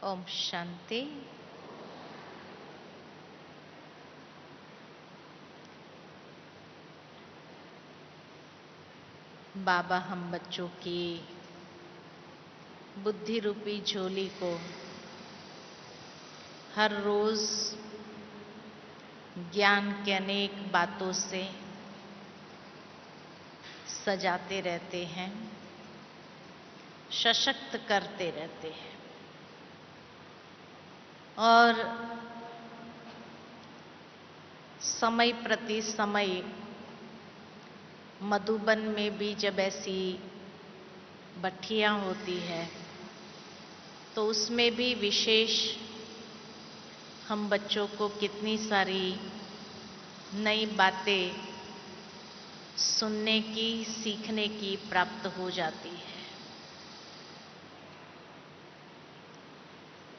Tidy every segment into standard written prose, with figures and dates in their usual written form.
ओम शांति। बाबा हम बच्चों की बुद्धि रूपी झोली को हर रोज ज्ञान के अनेक बातों से सजाते रहते हैं, सशक्त करते रहते हैं और समय प्रति समय मधुबन में भी जब ऐसी भट्टियां होती है तो उसमें भी विशेष हम बच्चों को कितनी सारी नई बातें सुनने की, सीखने की प्राप्त हो जाती है।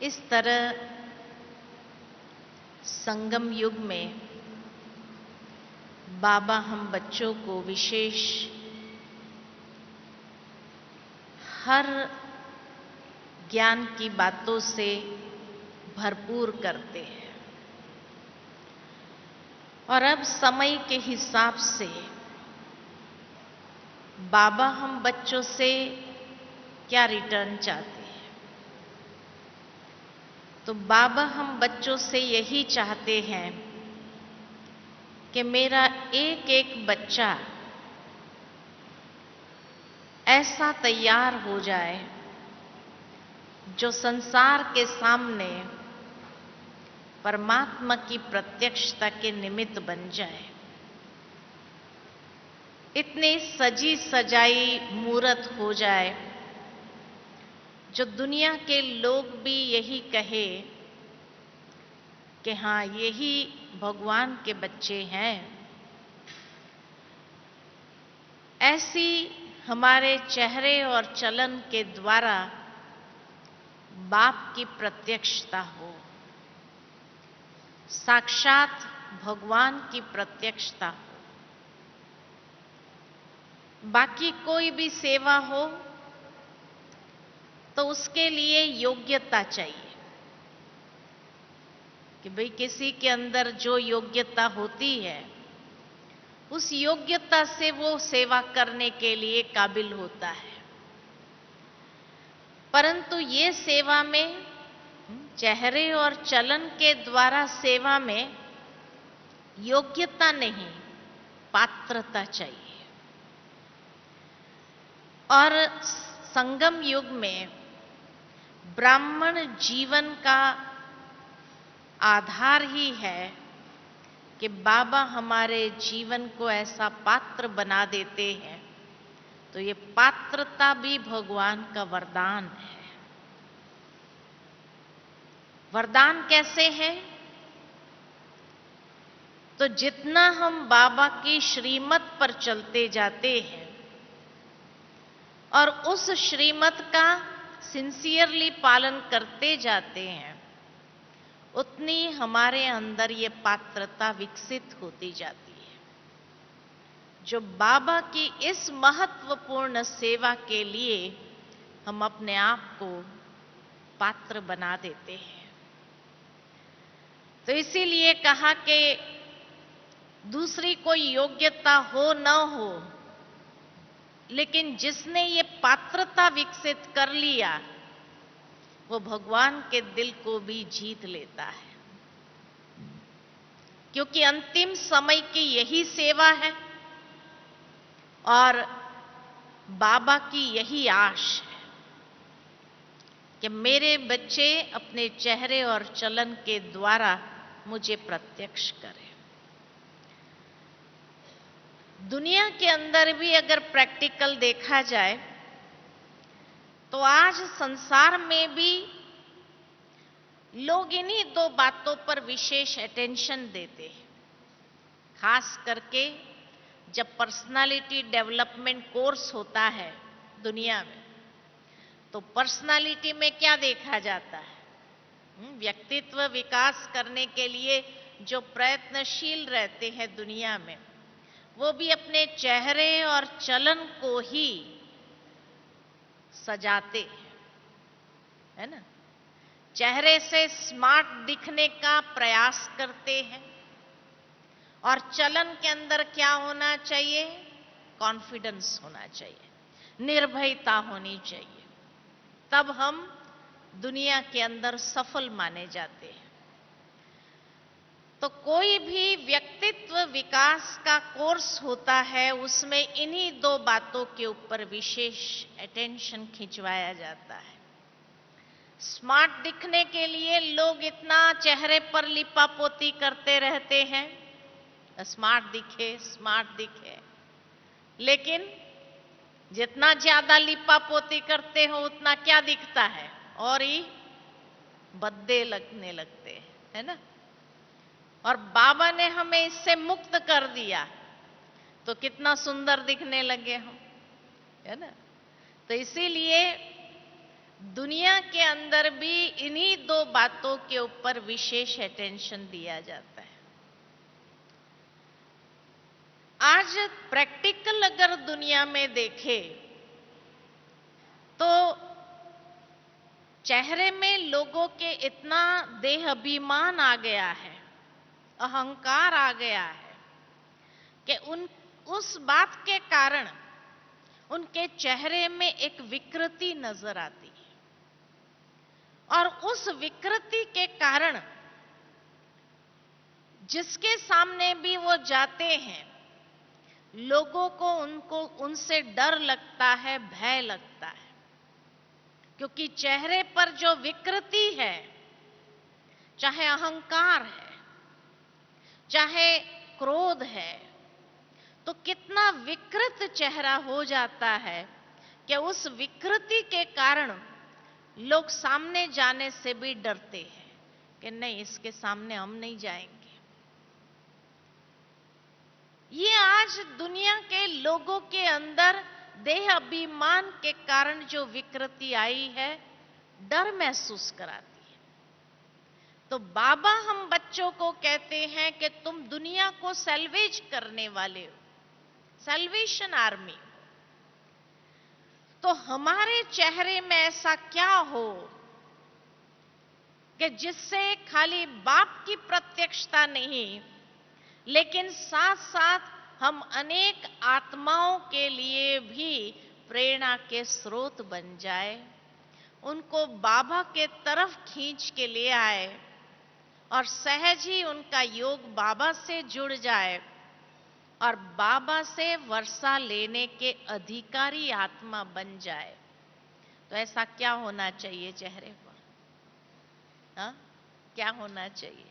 इस तरह संगम युग में बाबा हम बच्चों को विशेष हर ज्ञान की बातों से भरपूर करते हैं और अब समय के हिसाब से बाबा हम बच्चों से क्या रिटर्न चाहते हैं। तो बाबा हम बच्चों से यही चाहते हैं कि मेरा एक एक बच्चा ऐसा तैयार हो जाए जो संसार के सामने परमात्मा की प्रत्यक्षता के निमित्त बन जाए। इतनी सजी सजाई मूरत हो जाए जो दुनिया के लोग भी यही कहे कि हाँ, यही भगवान के बच्चे हैं। ऐसी हमारे चेहरे और चलन के द्वारा बाप की प्रत्यक्षता हो, साक्षात भगवान की प्रत्यक्षता हो। बाकी कोई भी सेवा हो तो उसके लिए योग्यता चाहिए कि भाई किसी के अंदर जो योग्यता होती है उस योग्यता से वो सेवा करने के लिए काबिल होता है। परंतु ये सेवा में चेहरे और चलन के द्वारा सेवा में योग्यता नहीं, पात्रता चाहिए। और संगम युग में ब्राह्मण जीवन का आधार ही है कि बाबा हमारे जीवन को ऐसा पात्र बना देते हैं। तो ये पात्रता भी भगवान का वरदान है। वरदान कैसे है? तो जितना हम बाबा की श्रीमत पर चलते जाते हैं और उस श्रीमत का सिंसियरली पालन करते जाते हैं, उतनी हमारे अंदर ये पात्रता विकसित होती जाती है जो बाबा की इस महत्वपूर्ण सेवा के लिए हम अपने आप को पात्र बना देते हैं। तो इसीलिए कहा कि दूसरी कोई योग्यता हो न हो, लेकिन जिसने ये पात्रता विकसित कर लिया वो भगवान के दिल को भी जीत लेता है, क्योंकि अंतिम समय की यही सेवा है और बाबा की यही आश है कि मेरे बच्चे अपने चेहरे और चलन के द्वारा मुझे प्रत्यक्ष करें। दुनिया के अंदर भी अगर प्रैक्टिकल देखा जाए तो आज संसार में भी लोग इन्हीं दो बातों पर विशेष अटेंशन देते हैं। खास करके जब पर्सनालिटी डेवलपमेंट कोर्स होता है दुनिया में, तो पर्सनालिटी में क्या देखा जाता है? व्यक्तित्व विकास करने के लिए जो प्रयत्नशील रहते हैं दुनिया में, वो भी अपने चेहरे और चलन को ही सजाते हैं, है ना? चेहरे से स्मार्ट दिखने का प्रयास करते हैं और चलन के अंदर क्या होना चाहिए? कॉन्फिडेंस होना चाहिए, निर्भयता होनी चाहिए। तब हम दुनिया के अंदर सफल माने जाते हैं। तो कोई भी व्यक्तित्व विकास का कोर्स होता है, उसमें इन्हीं दो बातों के ऊपर विशेष अटेंशन खिंचवाया जाता है। स्मार्ट दिखने के लिए लोग इतना चेहरे पर लिपापोती करते रहते हैं, स्मार्ट दिखे, लेकिन जितना ज्यादा लिपापोती करते हो उतना क्या दिखता है? और ही भद्दे लगने लगते हैं, है ना? और बाबा ने हमें इससे मुक्त कर दिया तो कितना सुंदर दिखने लगे हम, है ना? तो इसीलिए दुनिया के अंदर भी इन्हीं दो बातों के ऊपर विशेष अटेंशन दिया जाता है। आज प्रैक्टिकल अगर दुनिया में देखें तो चेहरे में लोगों के इतना देह अभिमान आ गया है, अहंकार आ गया है कि उस बात के कारण उनके चेहरे में एक विकृति नजर आती है और उस विकृति के कारण जिसके सामने भी वो जाते हैं, लोगों को उनसे डर लगता है, भय लगता है, क्योंकि चेहरे पर जो विकृति है, चाहे अहंकार है, चाहे क्रोध है, तो कितना विकृत चेहरा हो जाता है कि उस विकृति के कारण लोग सामने जाने से भी डरते हैं कि नहीं, इसके सामने हम नहीं जाएंगे। ये आज दुनिया के लोगों के अंदर देह अभिमान के कारण जो विकृति आई है, डर महसूस कराती है। तो बाबा हम बच्चों को कहते हैं कि तुम दुनिया को सैल्वेज करने वाले हो, सैल्वेशन आर्मी। तो हमारे चेहरे में ऐसा क्या हो कि जिससे खाली बाप की प्रत्यक्षता नहीं, लेकिन साथ साथ हम अनेक आत्माओं के लिए भी प्रेरणा के स्रोत बन जाए, उनको बाबा के तरफ खींच के ले आए और सहज ही उनका योग बाबा से जुड़ जाए और बाबा से वर्षा लेने के अधिकारी आत्मा बन जाए। तो ऐसा क्या होना चाहिए चेहरे पर? हाँ, क्या होना चाहिए?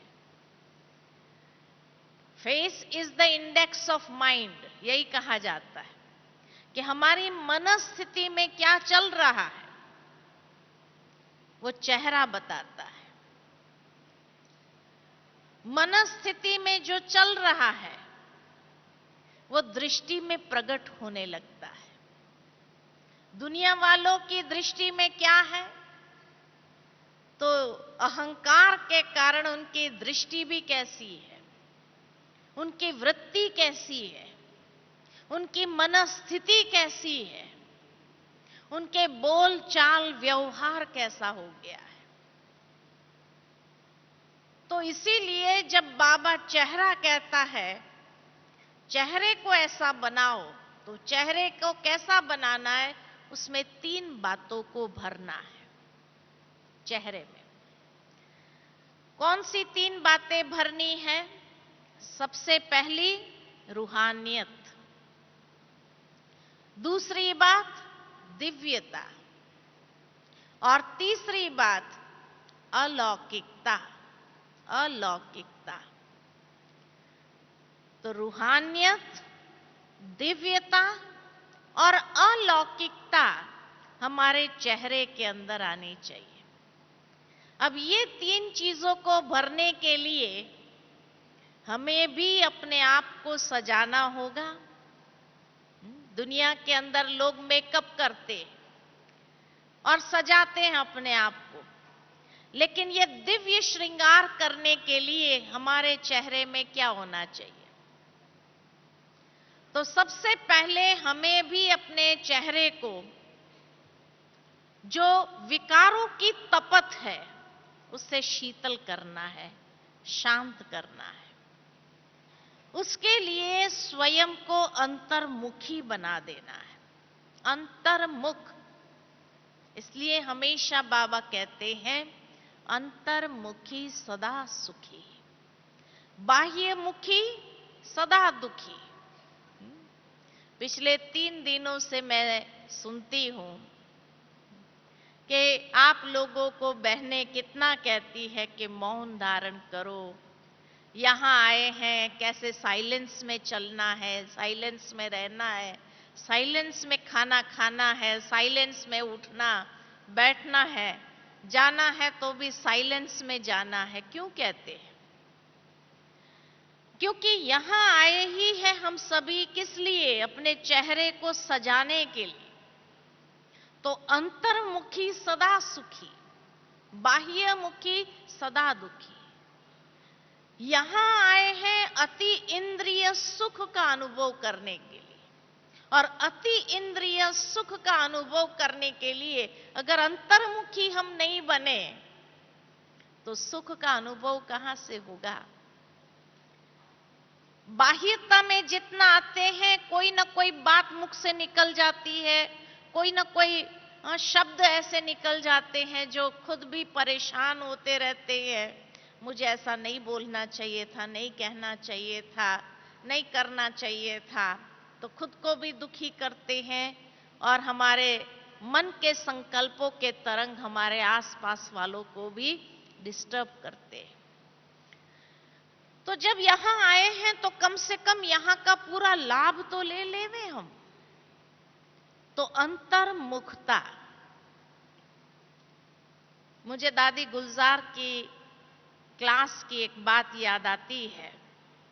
Face is the index of mind, यही कहा जाता है कि हमारी मनस्थिति में क्या चल रहा है वो चेहरा बताता है। मनस्थिति में जो चल रहा है वो दृष्टि में प्रकट होने लगता है। दुनिया वालों की दृष्टि में क्या है? तो अहंकार के कारण उनकी दृष्टि भी कैसी है, उनकी वृत्ति कैसी है, उनकी मनस्थिति कैसी है, उनके बोल चाल व्यवहार कैसा हो गया है। तो इसीलिए जब बाबा चेहरा कहता है चेहरे को ऐसा बनाओ, तो चेहरे को कैसा बनाना है? उसमें 3 बातों को भरना है चेहरे में। कौन सी 3 बातें भरनी है? सबसे पहली रूहानियत, दूसरी बात दिव्यता और तीसरी बात अलौकिकता। अलौकिकता। तो रूहानियत, दिव्यता और अलौकिकता हमारे चेहरे के अंदर आनी चाहिए। अब ये 3 चीजों को भरने के लिए हमें भी अपने आप को सजाना होगा। दुनिया के अंदर लोग मेकअप करते और सजाते हैं अपने आप को, लेकिन ये दिव्य श्रृंगार करने के लिए हमारे चेहरे में क्या होना चाहिए? तो सबसे पहले हमें भी अपने चेहरे को जो विकारों की तपत है, उसे शीतल करना है, शांत करना है। उसके लिए स्वयं को अंतर्मुखी बना देना है, अंतर्मुख। इसलिए हमेशा बाबा कहते हैं अंतर्मुखी सदा सुखी, बाह्यमुखी सदा दुखी। पिछले 3 दिनों से मैं सुनती हूं कि आप लोगों को बहनें कितना कहती है कि मौन धारण करो, यहां आए हैं कैसे साइलेंस में चलना है, साइलेंस में रहना है, साइलेंस में खाना खाना है, साइलेंस में उठना बैठना है, जाना है तो भी साइलेंस में जाना है। क्यों कहते हैं? क्योंकि यहां आए ही हैं हम सभी किस लिए? अपने चेहरे को सजाने के लिए। तो अंतर्मुखी सदा सुखी, बाह्यमुखी सदा दुखी। यहां आए हैं अति इंद्रिय सुख का अनुभव करने के लिए, और अति इंद्रिय सुख का अनुभव करने के लिए अगर अंतर्मुखी हम नहीं बने तो सुख का अनुभव कहां से होगा? बाह्यता में जितना आते हैं, कोई ना कोई बात मुख से निकल जाती है, कोई ना कोई शब्द ऐसे निकल जाते हैं जो खुद भी परेशान होते रहते हैं। मुझे ऐसा नहीं बोलना चाहिए था, नहीं कहना चाहिए था, नहीं करना चाहिए था, तो खुद को भी दुखी करते हैं और हमारे मन के संकल्पों के तरंग हमारे आसपास वालों को भी डिस्टर्ब करते हैं। तो जब यहां आए हैं तो कम से कम यहां का पूरा लाभ तो ले लेवे हम। तो अंतर्मुखता। मुझे दादी गुलजार की क्लास की एक बात याद आती है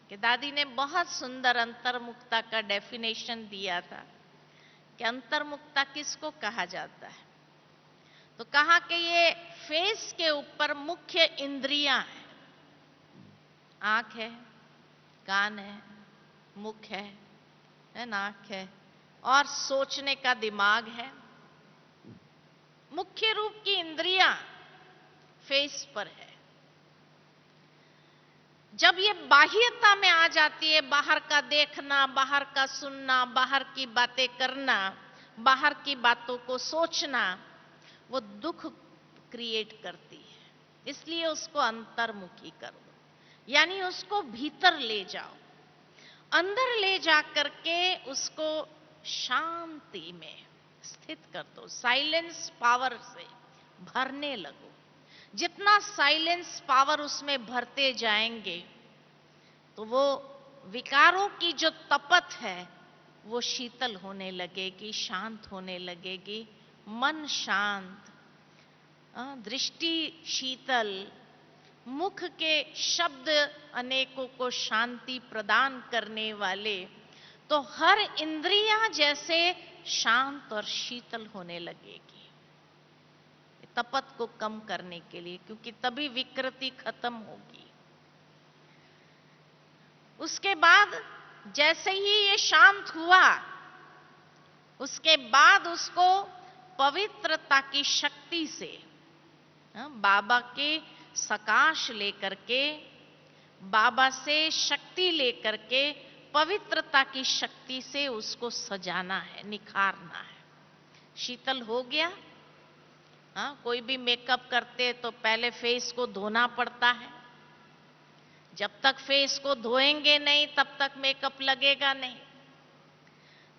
कि दादी ने बहुत सुंदर अंतर्मुखता का डेफिनेशन दिया था कि अंतर्मुखता किसको कहा जाता है। तो कहा कि ये फेस के ऊपर मुख्य इंद्रियां हैं, आंख है, कान है, मुख है, नाक है, और सोचने का दिमाग है। मुख्य रूप की इंद्रियां फेस पर है। जब ये बाह्यता में आ जाती है, बाहर का देखना, बाहर का सुनना, बाहर की बातें करना, बाहर की बातों को सोचना, वो दुख क्रिएट करती है। इसलिए उसको अंतर्मुखी करो, यानी उसको भीतर ले जाओ, अंदर ले जाकर के उसको शांति में स्थित कर दो, साइलेंस पावर से भरने लगो। जितना साइलेंस पावर उसमें भरते जाएंगे तो वो विकारों की जो तपत है वो शीतल होने लगेगी, शांत होने लगेगी। मन शांत, दृष्टि शीतल, मुख के शब्द अनेकों को शांति प्रदान करने वाले, तो हर इंद्रियां जैसे शांत और शीतल होने लगेगी तपत को कम करने के लिए, क्योंकि तभी विकृति खत्म होगी। उसके बाद जैसे ही ये शांत हुआ, उसके बाद उसको पवित्रता की शक्ति से, बाबा के सकाश लेकर के, बाबा से शक्ति लेकर के, पवित्रता की शक्ति से उसको सजाना है, निखारना है। शीतल हो गया। कोई भी मेकअप करते तो पहले फेस को धोना पड़ता है। जब तक फेस को धोएंगे नहीं तब तक मेकअप लगेगा नहीं।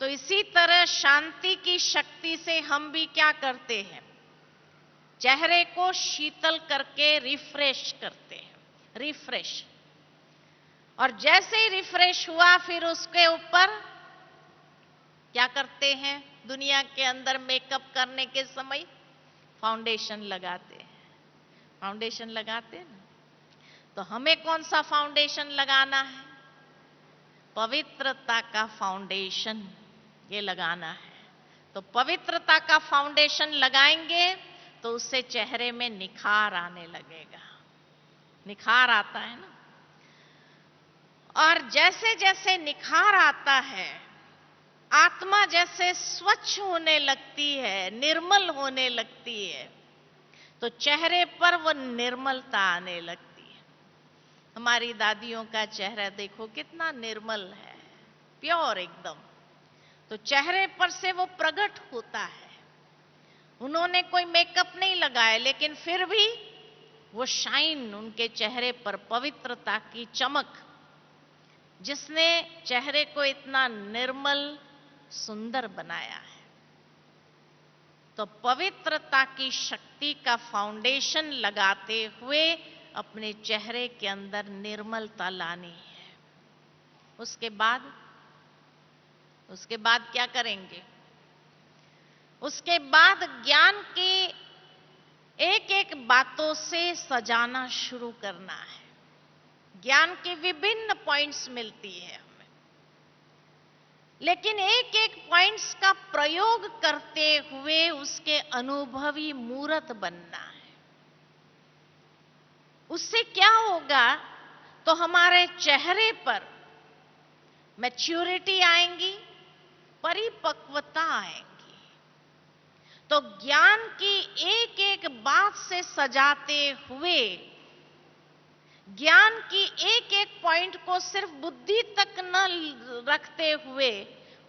तो इसी तरह शांति की शक्ति से हम भी क्या करते हैं? चेहरे को शीतल करके रिफ्रेश करते हैं, रिफ्रेश। और जैसे ही रिफ्रेश हुआ फिर उसके ऊपर क्या करते हैं? दुनिया के अंदर मेकअप करने के समय फाउंडेशन लगाते हैं। फाउंडेशन लगाते हैं ना, तो हमें कौन सा फाउंडेशन लगाना है? पवित्रता का फाउंडेशन ये लगाना है। तो पवित्रता का फाउंडेशन लगाएंगे तो उससे चेहरे में निखार आने लगेगा। निखार आता है ना, और जैसे जैसे निखार आता है, आत्मा जैसे स्वच्छ होने लगती है, निर्मल होने लगती है, तो चेहरे पर वो निर्मलता आने लगती है। हमारी दादियों का चेहरा देखो कितना निर्मल है, प्योर एकदम। तो चेहरे पर से वो प्रकट होता है। उन्होंने कोई मेकअप नहीं लगाया, लेकिन फिर भी वो शाइन उनके चेहरे पर, पवित्रता की चमक, जिसने चेहरे को इतना निर्मल सुंदर बनाया है। तो पवित्रता की शक्ति का फाउंडेशन लगाते हुए अपने चेहरे के अंदर निर्मलता लानी है। उसके बाद क्या करेंगे? उसके बाद ज्ञान की एक एक बातों से सजाना शुरू करना है। ज्ञान की विभिन्न पॉइंट्स मिलती है हमें, लेकिन एक एक पॉइंट्स का प्रयोग करते हुए उसके अनुभवी मूर्त बनना है। उससे क्या होगा? तो हमारे चेहरे पर मैच्योरिटी आएंगी, परिपक्वता आएंगी। तो ज्ञान की एक एक बात से सजाते हुए, ज्ञान की एक एक पॉइंट को सिर्फ बुद्धि तक न रखते हुए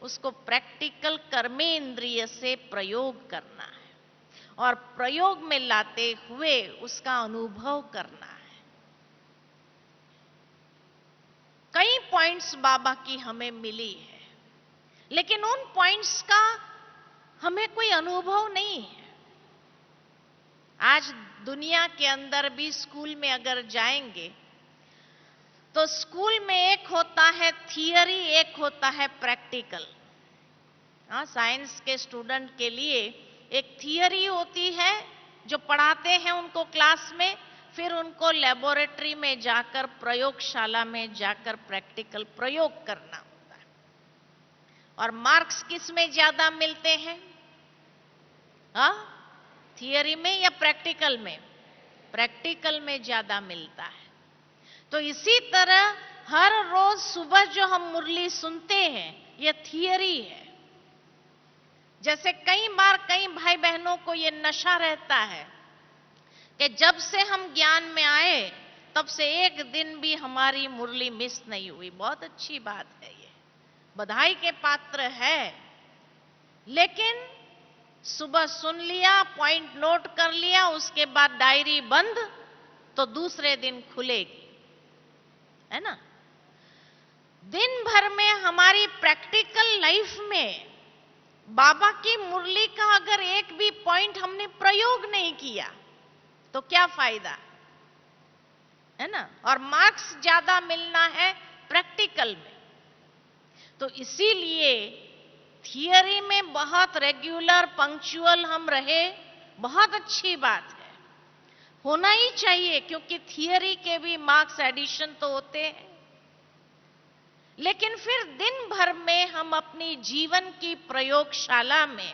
उसको प्रैक्टिकल कर्मेंद्रिय से प्रयोग करना है, और प्रयोग में लाते हुए उसका अनुभव करना है। कई पॉइंट्स बाबा की हमें मिली है, लेकिन उन पॉइंट्स का हमें कोई अनुभव नहीं है। आज दुनिया के अंदर भी स्कूल में अगर जाएंगे तो स्कूल में एक होता है थियरी, एक होता है प्रैक्टिकल। साइंस के स्टूडेंट के लिए एक थियरी होती है जो पढ़ाते हैं उनको क्लास में, फिर उनको लेबोरेटरी में जाकर, प्रयोगशाला में जाकर प्रैक्टिकल प्रयोग करना होता है। और मार्क्स किस में ज्यादा मिलते हैं? थियरी में या प्रैक्टिकल में? प्रैक्टिकल में ज्यादा मिलता है। तो इसी तरह हर रोज सुबह जो हम मुरली सुनते हैं, यह थियरी है। जैसे कई बार कई भाई बहनों को यह नशा रहता है कि जब से हम ज्ञान में आए तब से एक दिन भी हमारी मुरली मिस नहीं हुई। बहुत अच्छी बात है, ये बधाई के पात्र है। लेकिन सुबह सुन लिया, पॉइंट नोट कर लिया, उसके बाद डायरी बंद, तो दूसरे दिन खुलेगी, है ना? दिन भर में हमारी प्रैक्टिकल लाइफ में बाबा की मुरली का अगर एक भी पॉइंट हमने प्रयोग नहीं किया तो क्या फायदा, है ना? और मार्क्स ज्यादा मिलना है प्रैक्टिकल में। तो इसीलिए थियरी में बहुत रेगुलर, पंक्चुअल हम रहे, बहुत अच्छी बात है, होना ही चाहिए, क्योंकि थियरी के भी मार्क्स एडिशन तो होते हैं। लेकिन फिर दिन भर में हम अपनी जीवन की प्रयोगशाला में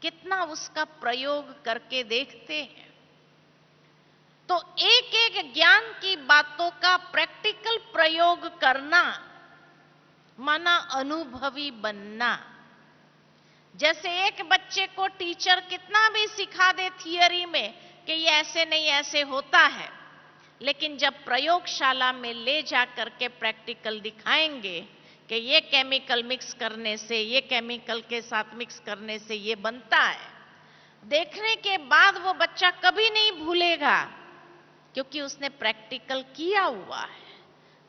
कितना उसका प्रयोग करके देखते हैं। तो एक एक ज्ञान की बातों का प्रैक्टिकल प्रयोग करना माना अनुभवी बनना। जैसे एक बच्चे को टीचर कितना भी सिखा दे थियरी में कि ये ऐसे नहीं ऐसे होता है, लेकिन जब प्रयोगशाला में ले जाकर के प्रैक्टिकल दिखाएंगे कि ये केमिकल मिक्स करने से, ये केमिकल के साथ मिक्स करने से ये बनता है, देखने के बाद वो बच्चा कभी नहीं भूलेगा, क्योंकि उसने प्रैक्टिकल किया हुआ है।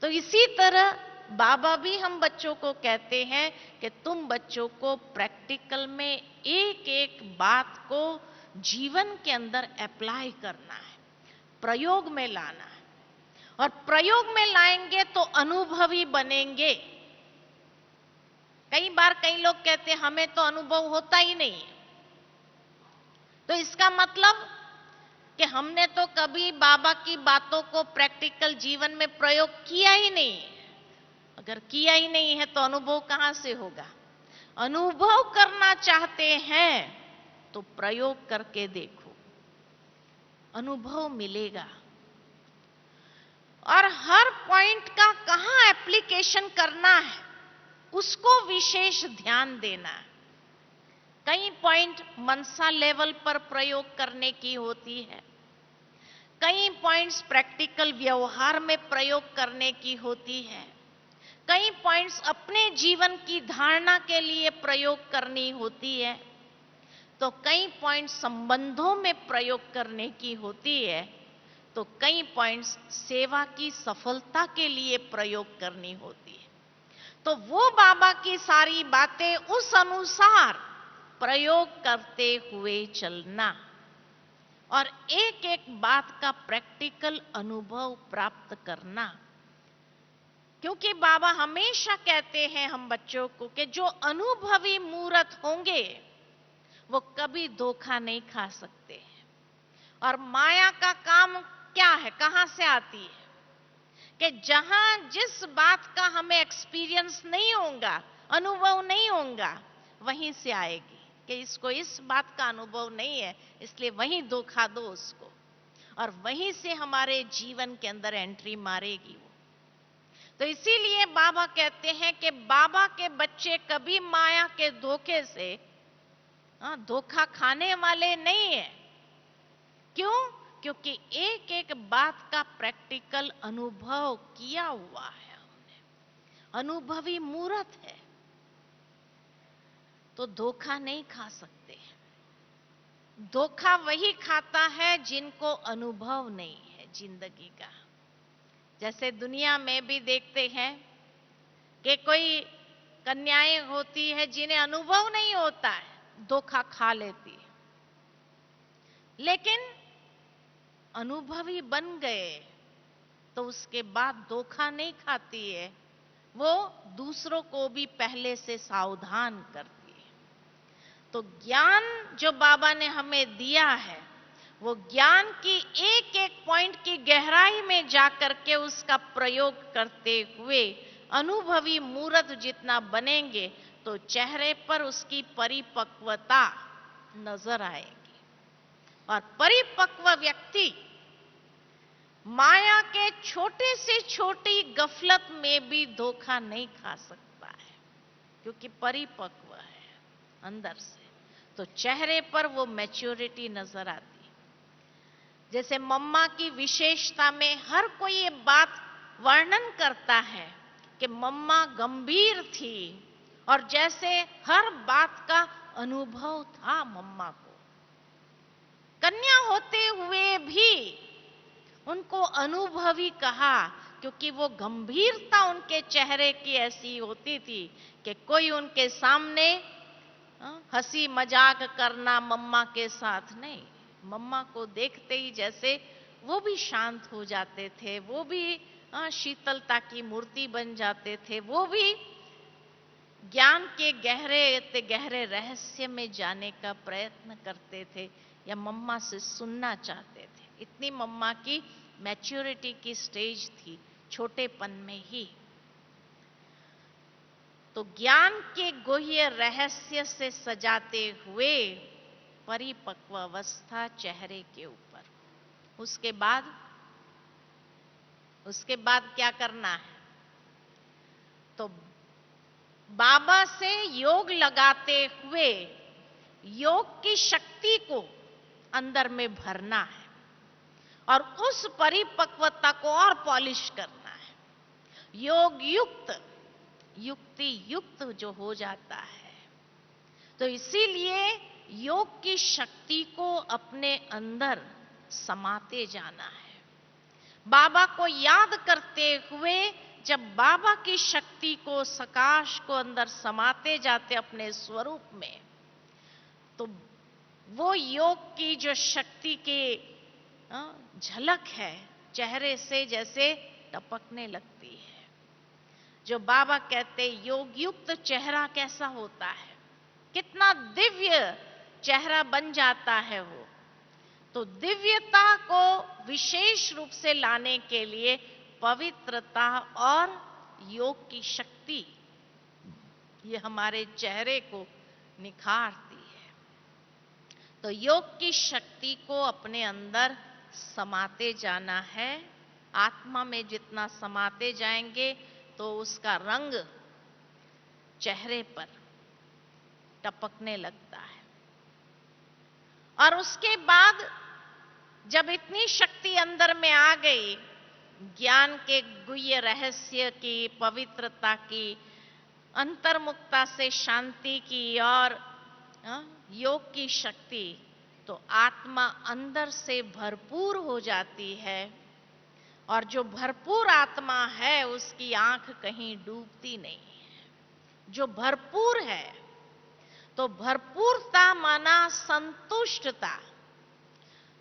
तो इसी तरह बाबा भी हम बच्चों को कहते हैं कि तुम बच्चों को प्रैक्टिकल में एक एक बात को जीवन के अंदर अप्लाई करना है, प्रयोग में लाना है। और प्रयोग में लाएंगे तो अनुभवी बनेंगे। कई बार कई लोग कहते हैं हमें तो अनुभव होता ही नहीं है, तो इसका मतलब कि हमने तो कभी बाबा की बातों को प्रैक्टिकल जीवन में प्रयोग किया ही नहीं है। अगर किया ही नहीं है तो अनुभव कहां से होगा? अनुभव करना चाहते हैं तो प्रयोग करके देखो, अनुभव मिलेगा। और हर पॉइंट का कहां एप्लीकेशन करना है उसको विशेष ध्यान देना है। कई पॉइंट मनसा लेवल पर प्रयोग करने की होती है, कई पॉइंट्स प्रैक्टिकल व्यवहार में प्रयोग करने की होती है, कई पॉइंट्स अपने जीवन की धारणा के लिए प्रयोग करनी होती है, तो कई पॉइंट संबंधों में प्रयोग करने की होती है, तो कई पॉइंट्स सेवा की सफलता के लिए प्रयोग करनी होती है। तो वो बाबा की सारी बातें उस अनुसार प्रयोग करते हुए चलना और एक एक बात का प्रैक्टिकल अनुभव प्राप्त करना। क्योंकि बाबा हमेशा कहते हैं हम बच्चों को कि जो अनुभवी मूर्त होंगे वो कभी धोखा नहीं खा सकते। और माया का काम क्या है, कहां से आती है? कि जहां जिस बात का हमें एक्सपीरियंस नहीं होगा, अनुभव नहीं होगा, वहीं से आएगी कि इसको इस बात का अनुभव नहीं है, इसलिए वहीं धोखा दो उसको, और वहीं से हमारे जीवन के अंदर एंट्री मारेगी वो। तो इसीलिए बाबा कहते हैं कि बाबा के बच्चे कभी माया के धोखे से धोखा खाने वाले नहीं है। क्यों? क्योंकि एक एक बात का प्रैक्टिकल अनुभव किया हुआ है हमने, अनुभवी मूर्त है, तो धोखा नहीं खा सकते। धोखा वही खाता है जिनको अनुभव नहीं है जिंदगी का। जैसे दुनिया में भी देखते हैं कि कोई कन्याएं होती है जिन्हें अनुभव नहीं होता है, धोखा खा लेती है, लेकिन अनुभवी बन गए तो उसके बाद धोखा नहीं खाती है, वो दूसरों को भी पहले से सावधान करती है। तो ज्ञान जो बाबा ने हमें दिया है, वो ज्ञान की एक एक पॉइंट की गहराई में जाकर के उसका प्रयोग करते हुए अनुभवी मूर्त जितना बनेंगे तो चेहरे पर उसकी परिपक्वता नजर आएगी। और परिपक्व व्यक्ति माया के छोटे से छोटी गफलत में भी धोखा नहीं खा सकता है, क्योंकि परिपक्व है अंदर से। तो चेहरे पर वो मैच्योरिटी नजर आती है। जैसे मम्मा की विशेषता में हर कोई ये बात वर्णन करता है कि मम्मा गंभीर थी, और जैसे हर बात का अनुभव था मम्मा को। कन्या होते हुए भी उनको अनुभवी कहा, क्योंकि वो गंभीरता उनके चेहरे की ऐसी होती थी कि कोई उनके सामने हंसी मजाक करना मम्मा के साथ नहीं। मम्मा को देखते ही जैसे वो भी शांत हो जाते थे, वो भी शीतलता की मूर्ति बन जाते थे, वो भी ज्ञान के गहरे गहरे रहस्य में जाने का प्रयत्न करते थे या मम्मा से सुनना चाहते थे। इतनी मम्मा की मैच्योरिटी की स्टेज थी छोटेपन में ही। तो ज्ञान के गुह्य रहस्य से सजाते हुए परिपक्व अवस्था चेहरे के ऊपर। उसके बाद क्या करना है? तो बाबा से योग लगाते हुए योग की शक्ति को अंदर में भरना है और उस परिपक्वता को और पॉलिश करना है। योग युक्त, युक्ति युक्त जो हो जाता है। तो इसीलिए योग की शक्ति को अपने अंदर समाते जाना है। बाबा को याद करते हुए जब बाबा की शक्ति को, सकाश को अंदर समाते जाते अपने स्वरूप में, तो वो योग की जो शक्ति की झलक है चेहरे से जैसे टपकने लगती है। जो बाबा कहते योग युक्त चेहरा कैसा होता है, कितना दिव्य चेहरा बन जाता है वो। तो दिव्यता को विशेष रूप से लाने के लिए पवित्रता और योग की शक्ति ये हमारे चेहरे को निखारती है। तो योग की शक्ति को अपने अंदर समाते जाना है। आत्मा में जितना समाते जाएंगे तो उसका रंग चेहरे पर टपकने लगता है। और उसके बाद जब इतनी शक्ति अंदर में आ गई, ज्ञान के गुह्य रहस्य की, पवित्रता की, अंतर्मुखता से शांति की और योग की शक्ति, तो आत्मा अंदर से भरपूर हो जाती है। और जो भरपूर आत्मा है उसकी आंख कहीं डूबती नहीं है। जो भरपूर है, तो भरपूरता माना संतुष्टता।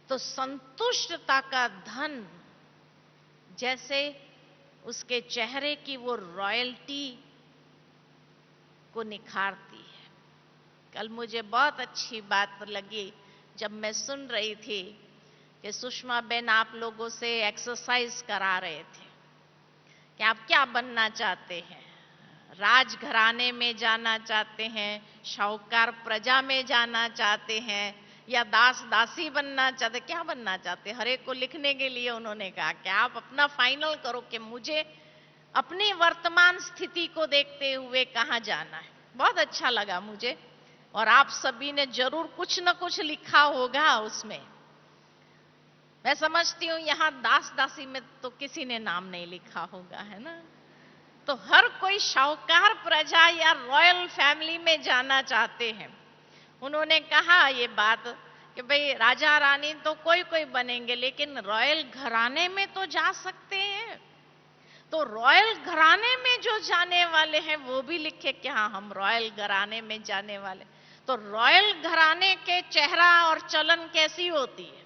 तो संतुष्टता का धन जैसे उसके चेहरे की वो रॉयल्टी को निखारती है। कल मुझे बहुत अच्छी बात लगी जब मैं सुन रही थी कि सुषमा बेन आप लोगों से एक्सरसाइज करा रहे थे कि आप क्या बनना चाहते हैं, राजघराने में जाना चाहते हैं, शाहूकार प्रजा में जाना चाहते हैं, या दास दासी बनना चाहते, क्या बनना चाहते? हर एक को लिखने के लिए उन्होंने कहा कि आप अपना फाइनल करो कि मुझे अपनी वर्तमान स्थिति को देखते हुए कहां जाना है। बहुत अच्छा लगा मुझे, और आप सभी ने जरूर कुछ न कुछ लिखा होगा उसमें। मैं समझती हूं यहां दास दासी में तो किसी ने नाम नहीं लिखा होगा, है ना? तो हर कोई शाहूकार प्रजा या रॉयल फैमिली में जाना चाहते हैं। उन्होंने कहा ये बात कि भाई राजा रानी तो कोई कोई बनेंगे, लेकिन रॉयल घराने में तो जा सकते हैं। तो रॉयल घराने में जो जाने वाले हैं वो भी लिखे कि हाँ हम रॉयल घराने में जाने वाले। तो रॉयल घराने के चेहरा और चलन कैसी होती है?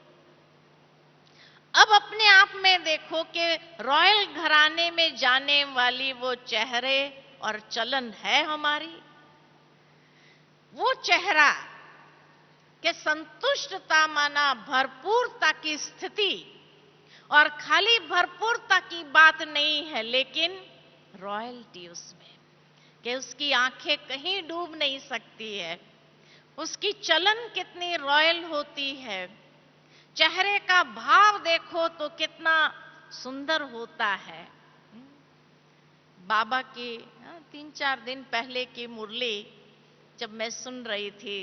अब अपने आप में देखो कि रॉयल घराने में जाने वाली वो चेहरे और चलन है हमारी। वो चेहरा के संतुष्टता माना भरपूरता की स्थिति, और खाली भरपूरता की बात नहीं है लेकिन रॉयल्टी उसमें, कि उसकी आंखें कहीं डूब नहीं सकती है। उसकी चलन कितनी रॉयल होती है, चेहरे का भाव देखो तो कितना सुंदर होता है। बाबा की 3-4 दिन पहले की मुरली जब मैं सुन रही थी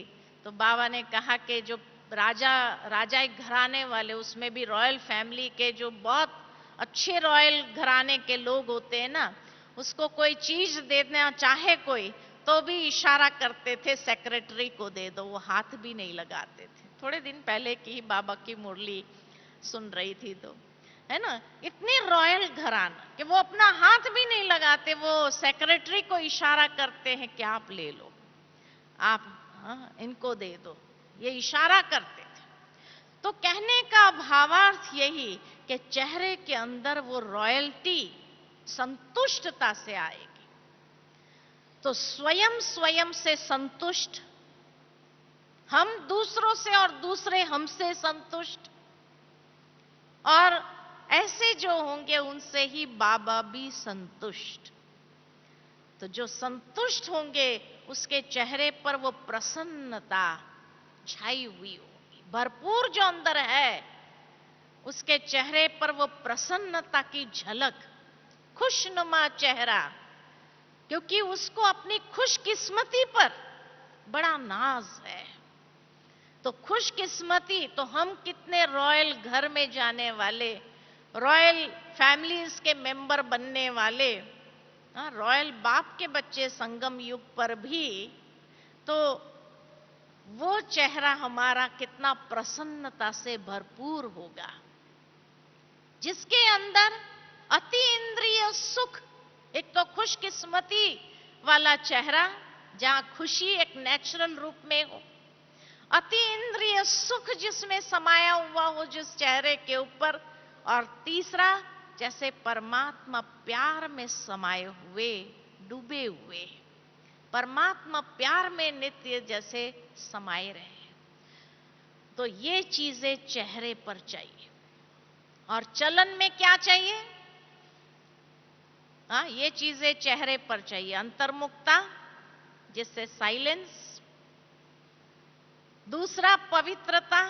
तो बाबा ने कहा कि जो राजा घराने वाले, उसमें भी रॉयल फैमिली के जो बहुत अच्छे रॉयल घराने के लोग होते हैं ना, उसको कोई चीज देना चाहे कोई तो भी इशारा करते थे सेक्रेटरी को दे दो, वो हाथ भी नहीं लगाते थे। थोड़े दिन पहले की ही बाबा की मुरली सुन रही थी तो, है ना, इतनी रॉयल घराना कि वो अपना हाथ भी नहीं लगाते, वो सेक्रेटरी को इशारा करते हैं कि आप ले लो, आप इनको दे दो, ये इशारा करते थे। तो कहने का भावार्थ यही कि चेहरे के अंदर वो रॉयल्टी संतुष्टता से आएगी। तो स्वयं स्वयं से संतुष्ट, हम दूसरों से और दूसरे हमसे संतुष्ट, और ऐसे जो होंगे उनसे ही बाबा भी संतुष्ट। तो जो संतुष्ट होंगे उसके चेहरे पर वो प्रसन्नता छाई हुई होगी। भरपूर जो अंदर है उसके चेहरे पर वो प्रसन्नता की झलक, खुशनुमा चेहरा, क्योंकि उसको अपनी खुशकिस्मती पर बड़ा नाज है। तो खुशकिस्मती, तो हम कितने रॉयल घर में जाने वाले, रॉयल फैमिलीज के मेंबर बनने वाले, रॉयल बाप के बच्चे संगम युग पर भी, तो वो चेहरा हमारा कितना प्रसन्नता से भरपूर होगा। जिसके अंदर अति इंद्रिय सुख, एक तो खुशकिस्मती वाला चेहरा जहां खुशी एक नेचुरल रूप में हो, अति इंद्रिय सुख जिसमें समाया हुआ हो जिस चेहरे के ऊपर, और तीसरा जैसे परमात्मा प्यार में समाये हुए, डूबे हुए, परमात्मा प्यार में नित्य जैसे समाये रहे। तो ये चीजें चेहरे पर चाहिए। और चलन में क्या चाहिए? ये चीजें चेहरे पर चाहिए। अंतर्मुखता जिससे साइलेंस, दूसरा पवित्रता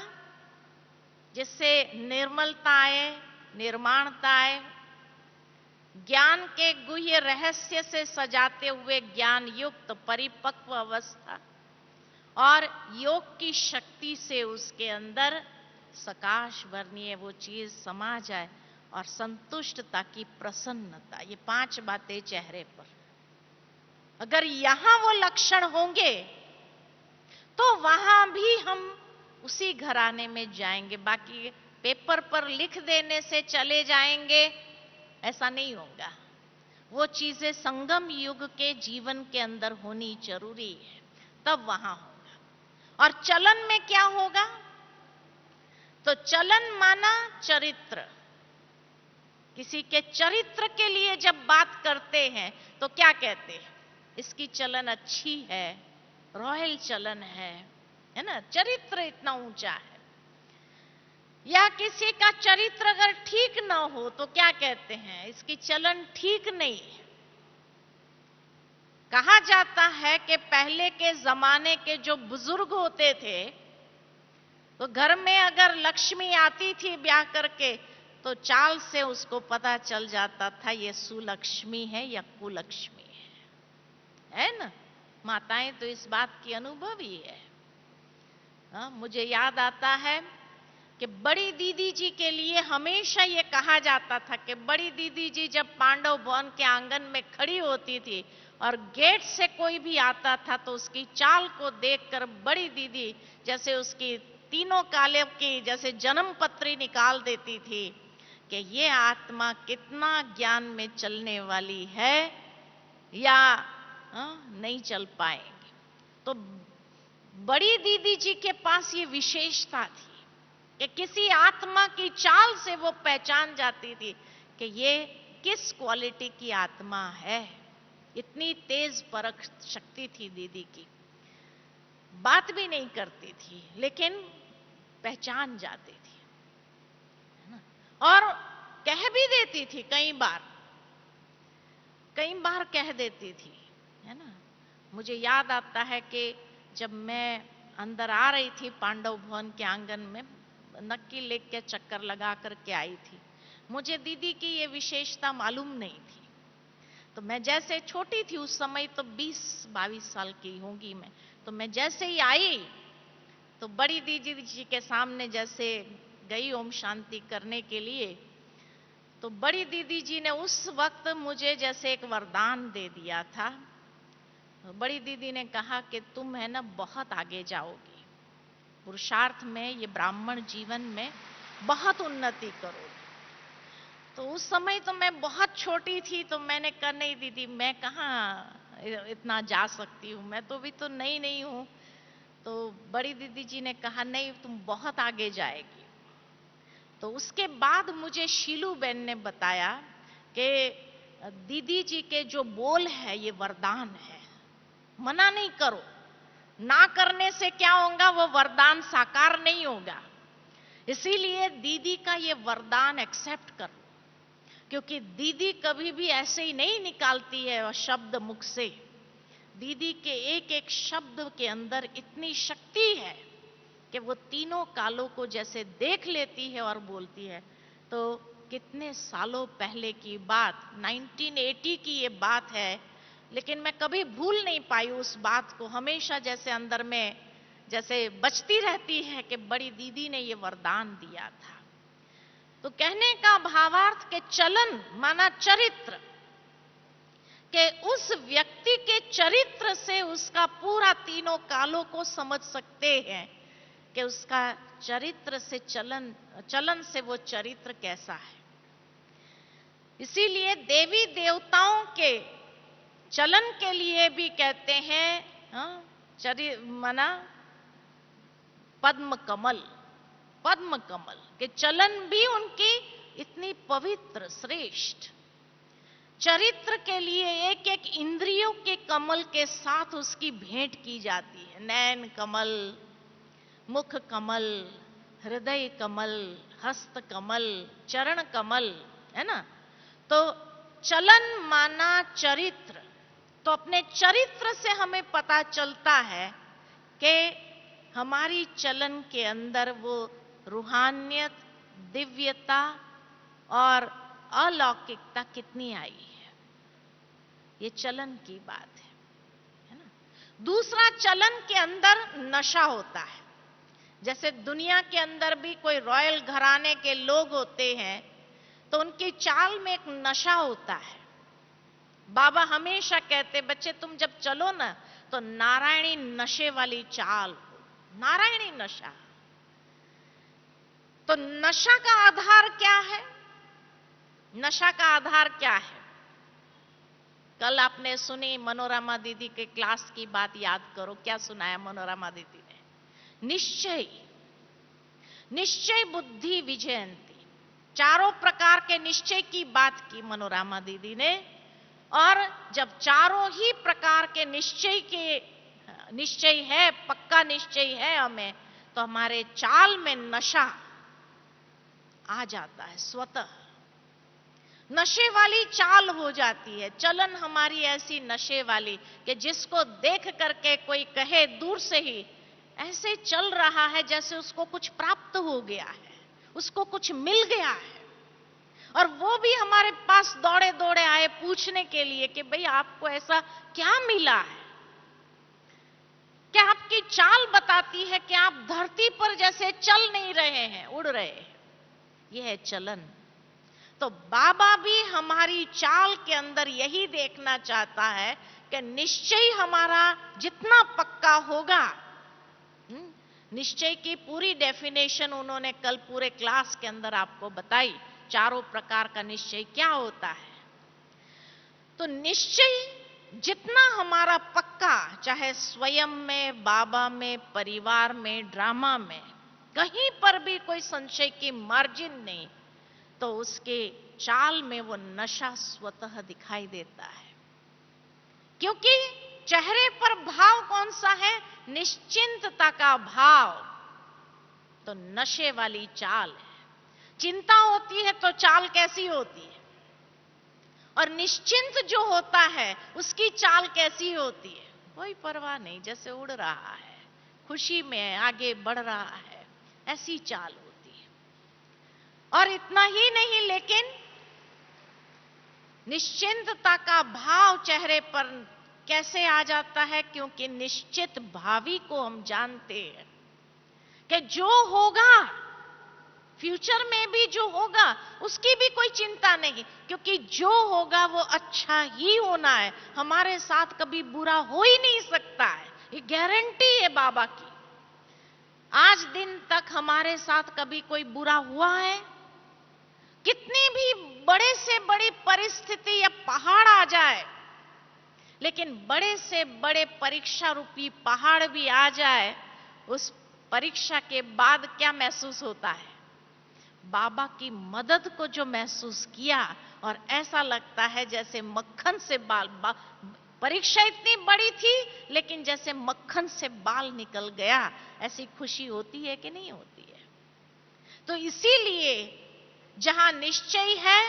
जिससे निर्मलता आए, निर्माणता आए, ज्ञान के गुह्य रहस्य से सजाते हुए ज्ञान युक्त परिपक्व अवस्था, और योग की शक्ति से उसके अंदर सकाश वर्णीय वो चीज समा जाए और संतुष्टता की प्रसन्नता, ये 5 बातें चेहरे पर अगर यहां वो लक्षण होंगे तो वहां भी हम उसी घराने में जाएंगे। बाकी पेपर पर लिख देने से चले जाएंगे ऐसा नहीं होगा। वो चीजें संगम युग के जीवन के अंदर होनी जरूरी है, तब वहां होगा। और चलन में क्या होगा? तो चलन माना चरित्र। किसी के चरित्र के लिए जब बात करते हैं तो क्या कहते हैं? इसकी चलन अच्छी है, रॉयल चलन है ना, चरित्र इतना ऊंचा है। या किसी का चरित्र अगर ठीक ना हो तो क्या कहते हैं? इसकी चलन ठीक नहीं है। कहा जाता है कि पहले के जमाने के जो बुजुर्ग होते थे तो घर में अगर लक्ष्मी आती थी ब्याह करके तो चाल से उसको पता चल जाता था ये सुलक्ष्मी है या कुलक्ष्मी है ना। माताएं तो इस बात की अनुभवी है। मुझे याद आता है कि बड़ी दीदी जी के लिए हमेशा ये कहा जाता था कि बड़ी दीदी जी जब पांडव भवन के आंगन में खड़ी होती थी और गेट से कोई भी आता था तो उसकी चाल को देखकर बड़ी दीदी जैसे उसकी तीनों कालों की जैसे जन्म पत्री निकाल देती थी कि ये आत्मा कितना ज्ञान में चलने वाली है या नहीं चल पाएंगे। तो बड़ी दीदी जी के पास ये विशेषता थी कि किसी आत्मा की चाल से वो पहचान जाती थी कि ये किस क्वालिटी की आत्मा है। इतनी तेज परख शक्ति थी दीदी की। बात भी नहीं करती थी लेकिन पहचान जाती थी और कह भी देती थी। कई बार कह देती थी, है ना। मुझे याद आता है कि जब मैं अंदर आ रही थी पांडव भवन के आंगन में, नक्की लेक के चक्कर लगा करके आई थी, मुझे दीदी की ये विशेषता मालूम नहीं थी। तो मैं जैसे छोटी थी उस समय, तो 20-22 साल की होंगी मैं, तो मैं जैसे ही आई तो बड़ी दीदी जी के सामने जैसे गई ओम शांति करने के लिए, तो बड़ी दीदी जी ने उस वक्त मुझे जैसे एक वरदान दे दिया था। बड़ी दीदी ने कहा कि तुम है ना बहुत आगे जाओगी, पुरुषार्थ में, ये ब्राह्मण जीवन में बहुत उन्नति करोगी। तो उस समय तो मैं बहुत छोटी थी, तो मैंने कहा नहीं दीदी मैं कहाँ इतना जा सकती हूँ, मैं तो भी तो नई हूँ। तो बड़ी दीदी जी ने कहा नहीं तुम बहुत आगे जाएगी। तो उसके बाद मुझे शीलू बहन ने बताया कि दीदी जी के जो बोल है ये वरदान है, मना नहीं करो। ना करने से क्या होगा, वो वरदान साकार नहीं होगा। इसीलिए दीदी का ये वरदान एक्सेप्ट करो, क्योंकि दीदी कभी भी ऐसे ही नहीं निकालती है शब्द मुख से। दीदी के एक एक शब्द के अंदर इतनी शक्ति है कि वो तीनों कालों को जैसे देख लेती है और बोलती है। तो कितने सालों पहले की बात, 1980 की ये बात है, लेकिन मैं कभी भूल नहीं पाई उस बात को। हमेशा जैसे अंदर में जैसे बचती रहती है कि बड़ी दीदी ने ये वरदान दिया था। तो कहने का भावार्थ के चलन माना चरित्र, कि उस व्यक्ति के चरित्र से उसका पूरा तीनों कालों को समझ सकते हैं कि उसका चरित्र से चलन से वो चरित्र कैसा है। इसीलिए देवी देवताओं के चलन के लिए भी कहते हैं माना पद्म कमल के चलन भी उनकी इतनी पवित्र श्रेष्ठ। चरित्र के लिए एक एक इंद्रियों के कमल के साथ उसकी भेंट की जाती है। नैन कमल, मुख कमल, हृदय कमल, हस्त कमल, चरण कमल, है ना। तो चलन माना चरित्र। तो अपने चरित्र से हमें पता चलता है कि हमारी चलन के अंदर वो रूहानियत, दिव्यता और अलौकिकता कितनी आई है। ये चलन की बात है ना। दूसरा, चलन के अंदर नशा होता है। जैसे दुनिया के अंदर भी कोई रॉयल घराने के लोग होते हैं तो उनकी चाल में एक नशा होता है। बाबा हमेशा कहते, बच्चे तुम जब चलो ना तो नारायणी नशे वाली चाल हो, नारायणी नशा। तो नशा का आधार क्या है? नशा का आधार क्या है? कल आपने सुनी मनोरमा दीदी के क्लास की बात, याद करो क्या सुनाया मनोरमा दीदी ने। निश्चय, निश्चय बुद्धि विजयंती, चारों प्रकार के निश्चय की बात की मनोरमा दीदी ने। और जब चारों ही प्रकार के निश्चय है, पक्का निश्चय है हमें, तो हमारे चाल में नशा आ जाता है, स्वतः नशे वाली चाल हो जाती है। चलन हमारी ऐसी नशे वाली कि जिसको देख करके कोई कहे दूर से ही, ऐसे चल रहा है जैसे उसको कुछ प्राप्त हो गया है, उसको कुछ मिल गया है। और वो भी हमारे पास दौड़े दौड़े आए पूछने के लिए कि भाई आपको ऐसा क्या मिला है? क्या आपकी चाल बताती है कि आप धरती पर जैसे चल नहीं रहे हैं, उड़ रहे हैं। यह है चलन। तो बाबा भी हमारी चाल के अंदर यही देखना चाहता है कि निश्चय हमारा जितना पक्का होगा। निश्चय की पूरी डेफिनेशन उन्होंने कल पूरे क्लास के अंदर आपको बताई, चारों प्रकार का निश्चय क्या होता है। तो निश्चय जितना हमारा पक्का, चाहे स्वयं में, बाबा में, परिवार में, ड्रामा में, कहीं पर भी कोई संशय की मार्जिन नहीं, तो उसके चाल में वो नशा स्वतः दिखाई देता है। क्योंकि चेहरे पर भाव कौन सा है? निश्चिंतता का भाव। तो नशे वाली चाल है। चिंता होती है तो चाल कैसी होती है? और निश्चिंत जो होता है उसकी चाल कैसी होती है? कोई परवाह नहीं, जैसे उड़ रहा है, खुशी में आगे बढ़ रहा है, ऐसी चाल होती है। और इतना ही नहीं, लेकिन निश्चिंतता का भाव चेहरे पर कैसे आ जाता है? क्योंकि निश्चित भावी को हम जानते हैं कि जो होगा, फ्यूचर में भी जो होगा उसकी भी कोई चिंता नहीं, क्योंकि जो होगा वो अच्छा ही होना है। हमारे साथ कभी बुरा हो ही नहीं सकता है, ये गारंटी है बाबा की। आज दिन तक हमारे साथ कभी कोई बुरा हुआ है? कितनी भी बड़े से बड़ी परिस्थिति या पहाड़ आ जाए, लेकिन बड़े से बड़े परीक्षा रूपी पहाड़ भी आ जाए, उस परीक्षा के बाद क्या महसूस होता है? बाबा की मदद को जो महसूस किया, और ऐसा लगता है जैसे मक्खन से परीक्षा इतनी बड़ी थी लेकिन जैसे मक्खन से बाल निकल गया, ऐसी खुशी होती है कि नहीं होती है? तो इसीलिए जहां निश्चय है,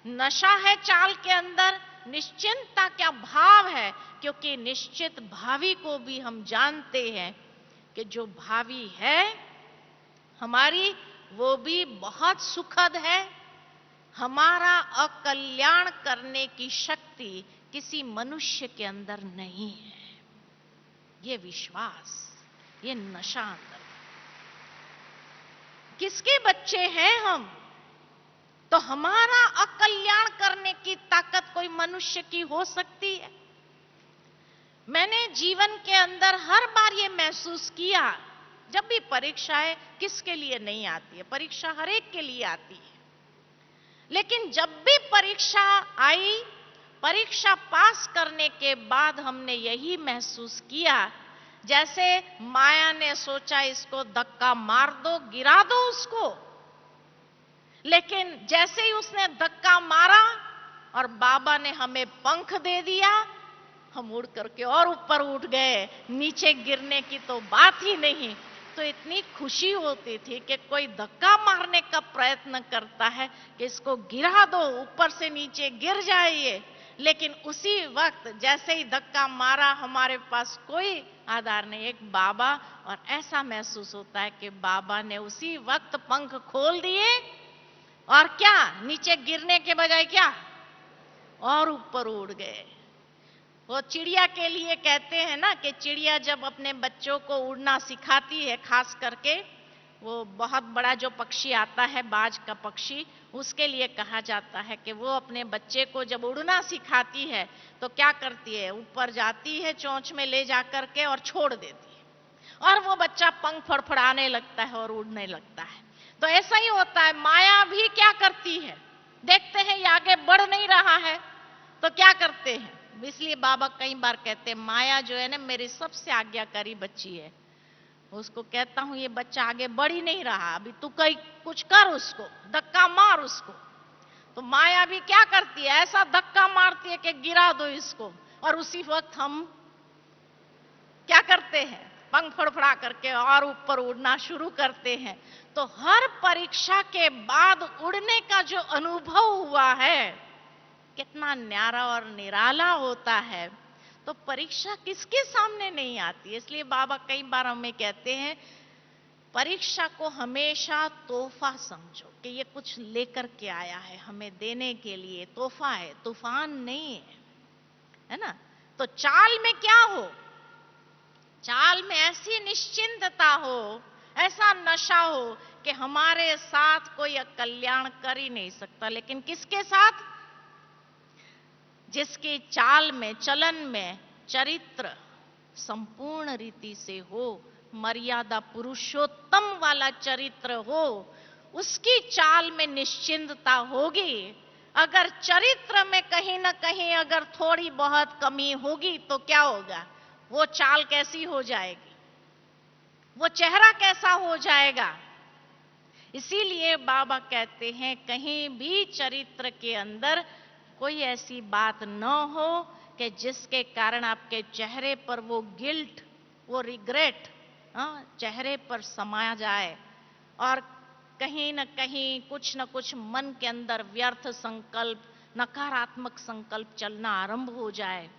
नशा है चाल के अंदर, निश्चिंतता क्या भाव है, क्योंकि निश्चित भावी को भी हम जानते हैं कि जो भावी है हमारी, वो भी बहुत सुखद है। हमारा अकल्याण करने की शक्ति किसी मनुष्य के अंदर नहीं है। ये विश्वास, ये नशा अंदर। किसके बच्चे हैं हम? तो हमारा अकल्याण करने की ताकत कोई मनुष्य की हो सकती है? मैंने जीवन के अंदर हर बार ये महसूस किया, जब भी परीक्षाएं किसके लिए नहीं आती है, परीक्षा हर एक के लिए आती है। लेकिन जब भी परीक्षा आई, परीक्षा पास करने के बाद हमने यही महसूस किया जैसे माया ने सोचा इसको धक्का मार दो, गिरा दो उसको। लेकिन जैसे ही उसने धक्का मारा और बाबा ने हमें पंख दे दिया, हम उड़ करके और ऊपर उठ गए, नीचे गिरने की तो बात ही नहीं। तो इतनी खुशी होती थी कि कोई धक्का मारने का प्रयत्न करता है कि इसको गिरा दो, ऊपर से नीचे गिर जाइए। लेकिन उसी वक्त जैसे ही धक्का मारा, हमारे पास कोई आधार नहीं, एक बाबा, और ऐसा महसूस होता है कि बाबा ने उसी वक्त पंख खोल दिए और क्या, नीचे गिरने के बजाय क्या, और ऊपर उड़ गए। वो चिड़िया के लिए कहते हैं ना कि चिड़िया जब अपने बच्चों को उड़ना सिखाती है, खास करके वो बहुत बड़ा जो पक्षी आता है बाज का पक्षी, उसके लिए कहा जाता है कि वो अपने बच्चे को जब उड़ना सिखाती है तो क्या करती है, ऊपर जाती है चोंच में ले जाकर के और छोड़ देती है और वो बच्चा पंख फड़फड़ाने लगता है और उड़ने लगता है। तो ऐसा ही होता है, माया भी क्या करती है, देखते हैं ये आगे बढ़ नहीं रहा है तो क्या करते हैं। इसलिए बाबा कई बार कहते हैं माया जो है ना मेरी सबसे आज्ञाकारी बच्ची है। उसको कहता हूं ये बच्चा आगे बढ़ ही नहीं रहा, अभी तू कहीं कुछ कर, उसको धक्का मार उसको। तो माया भी क्या करती है, ऐसा धक्का मारती है कि गिरा दो इसको, और उसी वक्त हम क्या करते हैं, पंख फड़फड़ा करके और ऊपर उड़ना शुरू करते हैं। तो हर परीक्षा के बाद उड़ने का जो अनुभव हुआ है कितना न्यारा और निराला होता है। तो परीक्षा किसके सामने नहीं आती। इसलिए बाबा कई बार हमें कहते हैं परीक्षा को हमेशा तोहफा समझो कि ये कुछ लेकर के आया है हमें देने के लिए, तोहफा है, तूफान नहीं है ना। तो चाल में क्या हो, चाल में ऐसी निश्चिंतता हो, ऐसा नशा हो कि हमारे साथ कोई कल्याण कर ही नहीं सकता। लेकिन किसके साथ, जिसकी चाल में, चलन में चरित्र संपूर्ण रीति से हो, मर्यादा पुरुषोत्तम वाला चरित्र हो, उसकी चाल में निश्चिंतता होगी। अगर चरित्र में कहीं ना कहीं अगर थोड़ी बहुत कमी होगी तो क्या होगा, वो चाल कैसी हो जाएगी, वो चेहरा कैसा हो जाएगा। इसीलिए बाबा कहते हैं कहीं भी चरित्र के अंदर कोई ऐसी बात न हो कि जिसके कारण आपके चेहरे पर वो गिल्ट, वो रिग्रेट चेहरे पर समा जाए और कहीं न कहीं कुछ न कुछ मन के अंदर व्यर्थ संकल्प, नकारात्मक संकल्प चलना आरंभ हो जाए।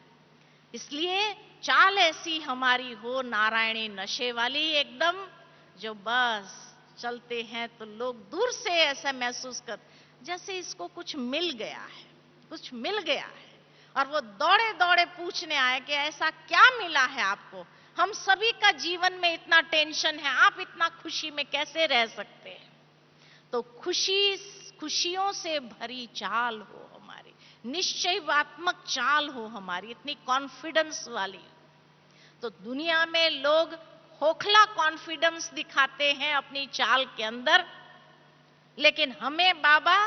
इसलिए चाल ऐसी हमारी हो नारायणी नशे वाली एकदम, जो बस चलते हैं तो लोग दूर से ऐसा महसूस कर जैसे इसको कुछ मिल गया है, कुछ मिल गया है, और वो दौड़े दौड़े पूछने आए कि ऐसा क्या मिला है आपको, हम सभी का जीवन में इतना टेंशन है, आप इतना खुशी में कैसे रह सकते हैं। तो खुशियों से भरी चाल हो हमारी, निश्चयवात्मक चाल हो हमारी, इतनी कॉन्फिडेंस वाली। तो दुनिया में लोग खोखला कॉन्फिडेंस दिखाते हैं अपनी चाल के अंदर, लेकिन हमें बाबा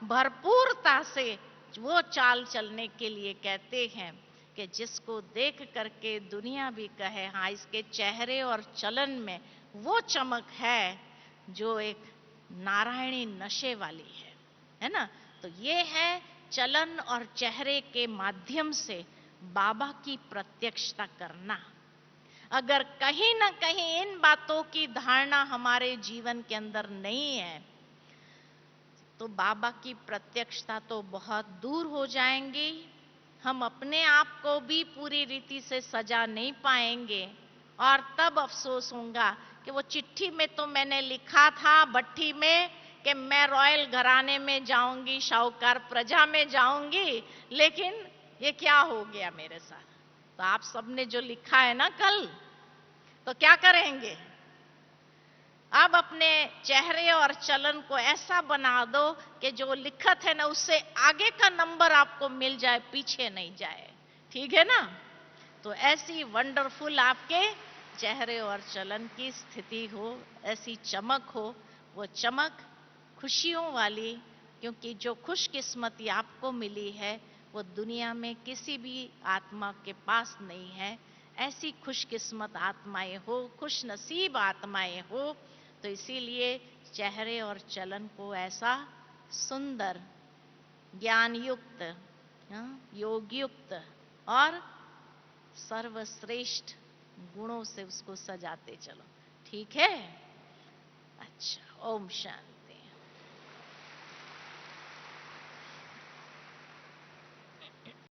भरपूरता से वो चाल चलने के लिए कहते हैं कि जिसको देख करके दुनिया भी कहे हाँ इसके चेहरे और चलन में वो चमक है जो एक नारायणी नशे वाली है ना। तो ये है चलन और चेहरे के माध्यम से बाबा की प्रत्यक्षता करना। अगर कहीं ना कहीं इन बातों की धारणा हमारे जीवन के अंदर नहीं है तो बाबा की प्रत्यक्षता तो बहुत दूर हो जाएंगी। हम अपने आप को भी पूरी रीति से सजा नहीं पाएंगे और तब अफसोस होगा कि वो चिट्ठी में तो मैंने लिखा था भट्ठी में कि मैं रॉयल घराने में जाऊंगी, शाहूकार प्रजा में जाऊंगी, लेकिन ये क्या हो गया मेरे साथ। तो आप सबने जो लिखा है ना कल, तो क्या करेंगे, अब अपने चेहरे और चलन को ऐसा बना दो कि जो लिखत है ना उससे आगे का नंबर आपको मिल जाए, पीछे नहीं जाए, ठीक है ना। तो ऐसी वंडरफुल आपके चेहरे और चलन की स्थिति हो, ऐसी चमक हो, वो चमक खुशियों वाली, क्योंकि जो खुशकिस्मती आपको मिली है वो दुनिया में किसी भी आत्मा के पास नहीं है। ऐसी खुशकिस्मत आत्माएं हो, खुश नसीब आत्माएं हो। तो इसीलिए चेहरे और चलन को ऐसा सुंदर, ज्ञान युक्त, योग युक्त और सर्वश्रेष्ठ गुणों से उसको सजाते चलो, ठीक है। अच्छा, ओम शांति।